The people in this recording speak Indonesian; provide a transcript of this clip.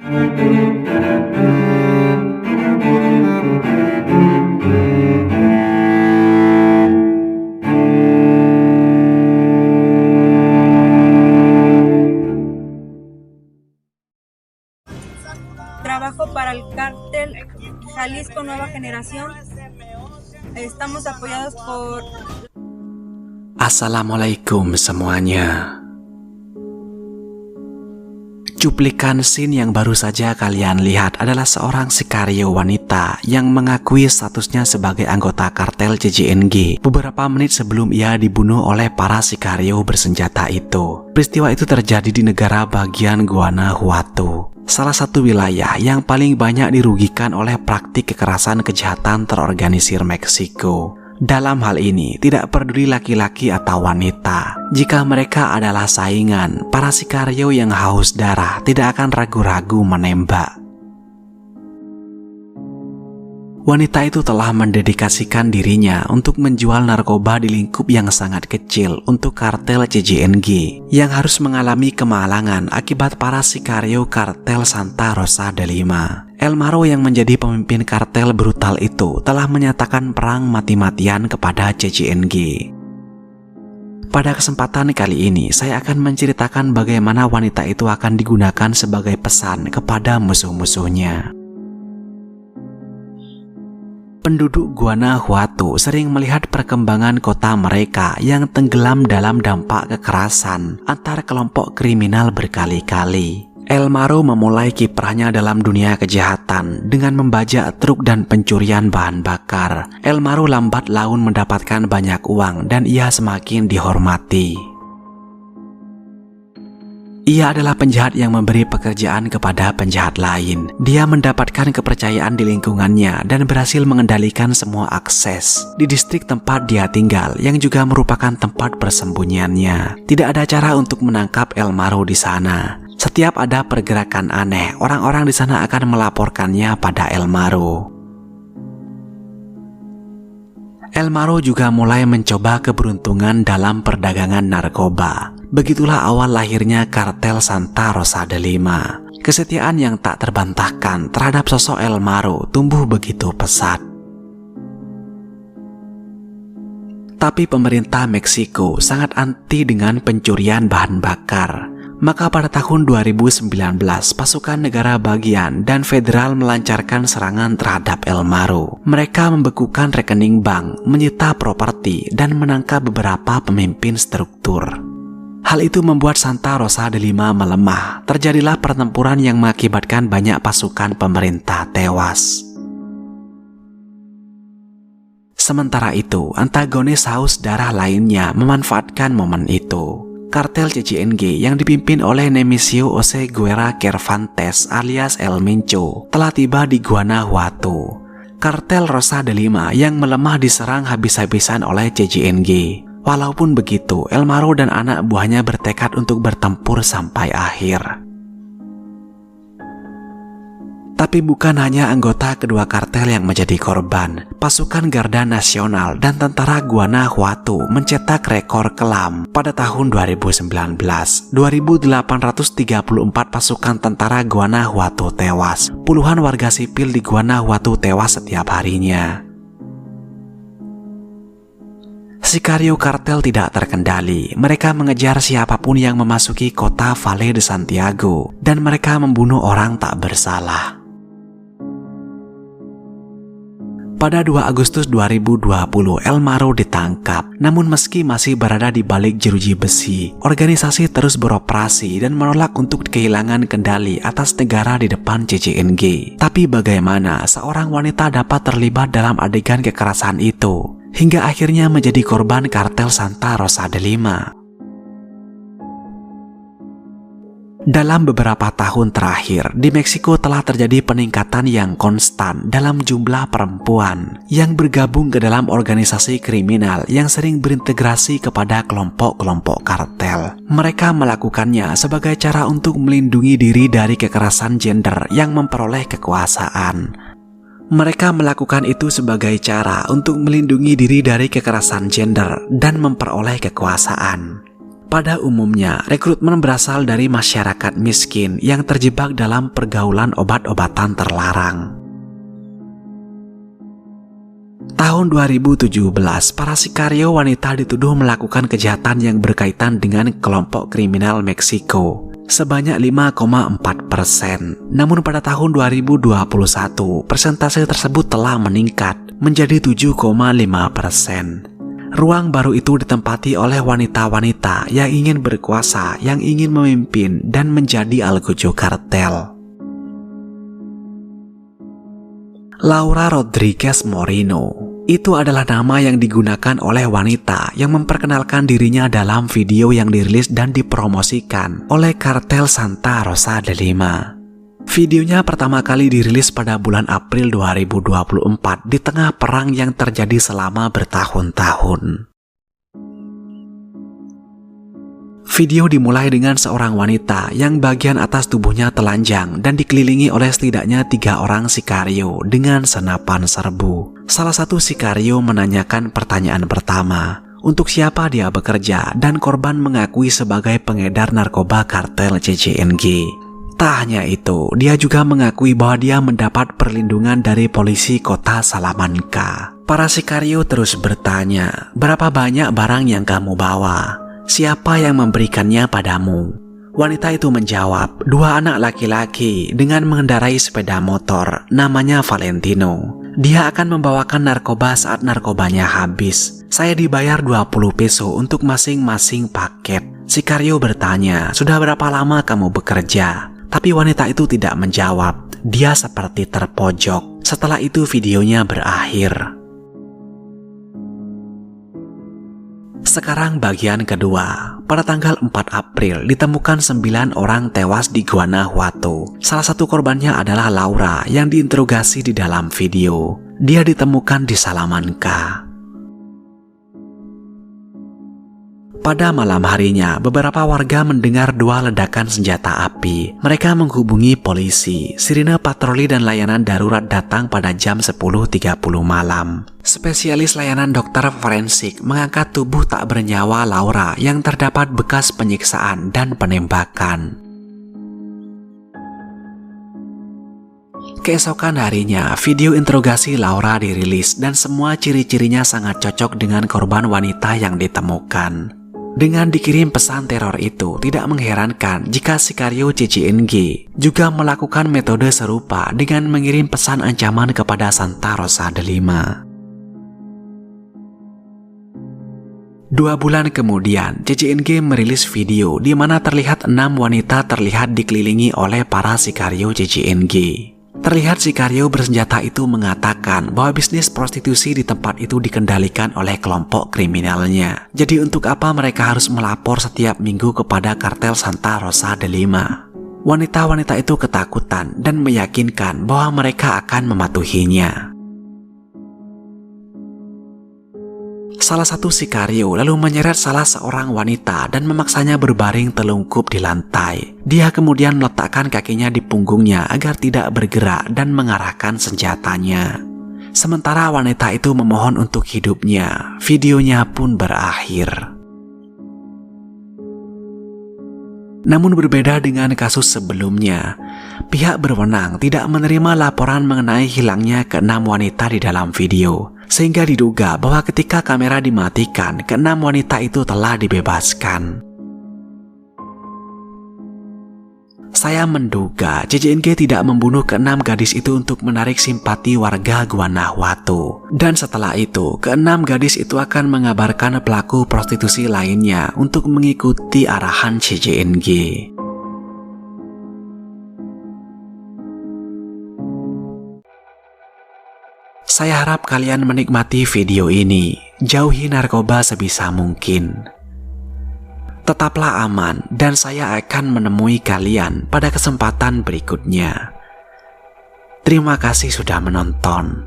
Trabajo para el cártel Jalisco Nueva Generación. Estamos apoyados por... Assalamualaikum semuanya. Cuplikan scene yang baru saja kalian lihat adalah seorang sikario wanita yang mengakui statusnya sebagai anggota kartel CJNG beberapa menit sebelum ia dibunuh oleh para sikario bersenjata itu. Peristiwa itu terjadi di negara bagian Guanajuato, salah satu wilayah yang paling banyak dirugikan oleh praktik kekerasan kejahatan terorganisir Meksiko. Dalam hal ini, tidak peduli laki-laki atau wanita. Jika mereka adalah saingan, para sikario yang haus darah tidak akan ragu-ragu menembak. Wanita itu telah mendedikasikan dirinya untuk menjual narkoba di lingkup yang sangat kecil untuk kartel CJNG yang harus mengalami kemalangan akibat para sikario kartel Santa Rosa de Lima. El Maro yang menjadi pemimpin kartel brutal itu telah menyatakan perang mati-matian kepada CJNG. Pada kesempatan kali ini, saya akan menceritakan bagaimana wanita itu akan digunakan sebagai pesan kepada musuh-musuhnya. Penduduk Guanajuato sering melihat perkembangan kota mereka yang tenggelam dalam dampak kekerasan antar kelompok kriminal berkali-kali. El Maro memulai kiprahnya dalam dunia kejahatan dengan membajak truk dan pencurian bahan bakar. El Maro lambat laun mendapatkan banyak uang dan ia semakin dihormati. Ia adalah penjahat yang memberi pekerjaan kepada penjahat lain. Dia mendapatkan kepercayaan di lingkungannya dan berhasil mengendalikan semua akses di distrik tempat dia tinggal yang juga merupakan tempat persembunyiannya. Tidak ada cara untuk menangkap El Maro di sana. Setiap ada pergerakan aneh, orang-orang di sana akan melaporkannya pada El Maro. El Maro juga mulai mencoba keberuntungan dalam perdagangan narkoba. Begitulah awal lahirnya kartel Santa Rosa de Lima. Kesetiaan yang tak terbantahkan terhadap sosok El Maro tumbuh begitu pesat. Tapi pemerintah Meksiko sangat anti dengan pencurian bahan bakar. Maka pada tahun 2019, pasukan negara bagian dan federal melancarkan serangan terhadap El Maro. Mereka membekukan rekening bank, menyita properti, dan menangkap beberapa pemimpin struktur. Hal itu membuat Santa Rosa de Lima melemah. Terjadilah pertempuran yang mengakibatkan banyak pasukan pemerintah tewas. Sementara itu, antagonis haus darah lainnya memanfaatkan momen itu. Kartel CJNG yang dipimpin oleh Nemesio Jose Guerra Cervantes alias El Mencho telah tiba di Guanajuato. Kartel Rosa de Lima yang melemah diserang habis-habisan oleh CJNG. Walaupun begitu, El Maro dan anak buahnya bertekad untuk bertempur sampai akhir. Tapi bukan hanya anggota kedua kartel yang menjadi korban. Pasukan Garda Nasional dan tentara Guanajuato mencetak rekor kelam pada tahun 2019. 2.834 pasukan tentara Guanajuato tewas. Puluhan warga sipil di Guanajuato tewas setiap harinya. Sikario kartel tidak terkendali. Mereka mengejar siapapun yang memasuki kota Valle de Santiago dan mereka membunuh orang tak bersalah. Pada 2 Agustus 2020, El Maro ditangkap. Namun meski masih berada di balik jeruji besi, organisasi terus beroperasi dan menolak untuk kehilangan kendali atas negara di depan CJNG. Tapi bagaimana seorang wanita dapat terlibat dalam adegan kekerasan itu, hingga akhirnya menjadi korban kartel Santa Rosa de Lima? Dalam beberapa tahun terakhir, di Meksiko telah terjadi peningkatan yang konstan dalam jumlah perempuan yang bergabung ke dalam organisasi kriminal yang sering berintegrasi kepada kelompok-kelompok kartel. Mereka melakukannya sebagai cara untuk melindungi diri dari kekerasan gender yang memperoleh kekuasaan. Mereka melakukan itu sebagai cara untuk melindungi diri dari kekerasan gender dan memperoleh kekuasaan. Pada umumnya, rekrutmen berasal dari masyarakat miskin yang terjebak dalam pergaulan obat-obatan terlarang. Tahun 2017, para sikario wanita dituduh melakukan kejahatan yang berkaitan dengan kelompok kriminal Meksiko sebanyak 5,4%. Namun pada tahun 2021, persentase tersebut telah meningkat menjadi 7,5%. Ruang baru itu ditempati oleh wanita-wanita yang ingin berkuasa, yang ingin memimpin dan menjadi algojo kartel. Laura Rodriguez Moreno, itu adalah nama yang digunakan oleh wanita yang memperkenalkan dirinya dalam video yang dirilis dan dipromosikan oleh kartel Santa Rosa de Lima. Videonya pertama kali dirilis pada bulan April 2024 di tengah perang yang terjadi selama bertahun-tahun. Video dimulai dengan seorang wanita yang bagian atas tubuhnya telanjang dan dikelilingi oleh setidaknya 3 orang sikario dengan senapan serbu. Salah satu sikario menanyakan pertanyaan pertama, untuk siapa dia bekerja, dan korban mengakui sebagai pengedar narkoba kartel CCNG. Tak hanya itu, dia juga mengakui bahwa dia mendapat perlindungan dari polisi kota Salamanca. Para sikario terus bertanya, berapa banyak barang yang kamu bawa? Siapa yang memberikannya padamu? Wanita itu menjawab, 2 anak laki-laki dengan mengendarai sepeda motor, namanya Valentino. Dia akan membawakan narkoba saat narkobanya habis. Saya dibayar 20 peso untuk masing-masing paket. Sikario bertanya, sudah berapa lama kamu bekerja? Tapi wanita itu tidak menjawab. Dia seperti terpojok. Setelah itu videonya berakhir. Sekarang bagian kedua. Pada tanggal 4 April ditemukan 9 orang tewas di Guanajuato. Salah satu korbannya adalah Laura yang diinterogasi di dalam video. Dia ditemukan di Salamanca. Pada malam harinya, beberapa warga mendengar 2 ledakan senjata api. Mereka menghubungi polisi. Sirine patroli dan layanan darurat datang pada jam 10.30 malam. Spesialis layanan dokter forensik mengangkat tubuh tak bernyawa Laura yang terdapat bekas penyiksaan dan penembakan. Keesokan harinya, video interogasi Laura dirilis dan semua ciri-cirinya sangat cocok dengan korban wanita yang ditemukan. Dengan dikirim pesan teror itu, tidak mengherankan jika sikario CCNG juga melakukan metode serupa dengan mengirim pesan ancaman kepada Santa Rosa de Lima. 2 bulan kemudian, CCNG merilis video di mana terlihat 6 wanita terlihat dikelilingi oleh para sikario CCNG. Terlihat sikario bersenjata itu mengatakan bahwa bisnis prostitusi di tempat itu dikendalikan oleh kelompok kriminalnya. Jadi untuk apa mereka harus melapor setiap minggu kepada kartel Santa Rosa de Lima? Wanita-wanita itu ketakutan dan meyakinkan bahwa mereka akan mematuhinya. Salah satu sikario lalu menyeret salah seorang wanita dan memaksanya berbaring telungkup di lantai. Dia kemudian meletakkan kakinya di punggungnya agar tidak bergerak dan mengarahkan senjatanya. Sementara wanita itu memohon untuk hidupnya, videonya pun berakhir. Namun berbeda dengan kasus sebelumnya, pihak berwenang tidak menerima laporan mengenai hilangnya ke-6 wanita di dalam video. Sehingga diduga bahwa ketika kamera dimatikan, ke-6 wanita itu telah dibebaskan. Saya menduga CCNG tidak membunuh ke-6 gadis itu untuk menarik simpati warga Guanajuato. Dan setelah itu, ke-6 gadis itu akan mengabarkan pelaku prostitusi lainnya untuk mengikuti arahan CCNG. Saya harap kalian menikmati video ini. Jauhi narkoba sebisa mungkin. Tetaplah aman dan saya akan menemui kalian pada kesempatan berikutnya. Terima kasih sudah menonton.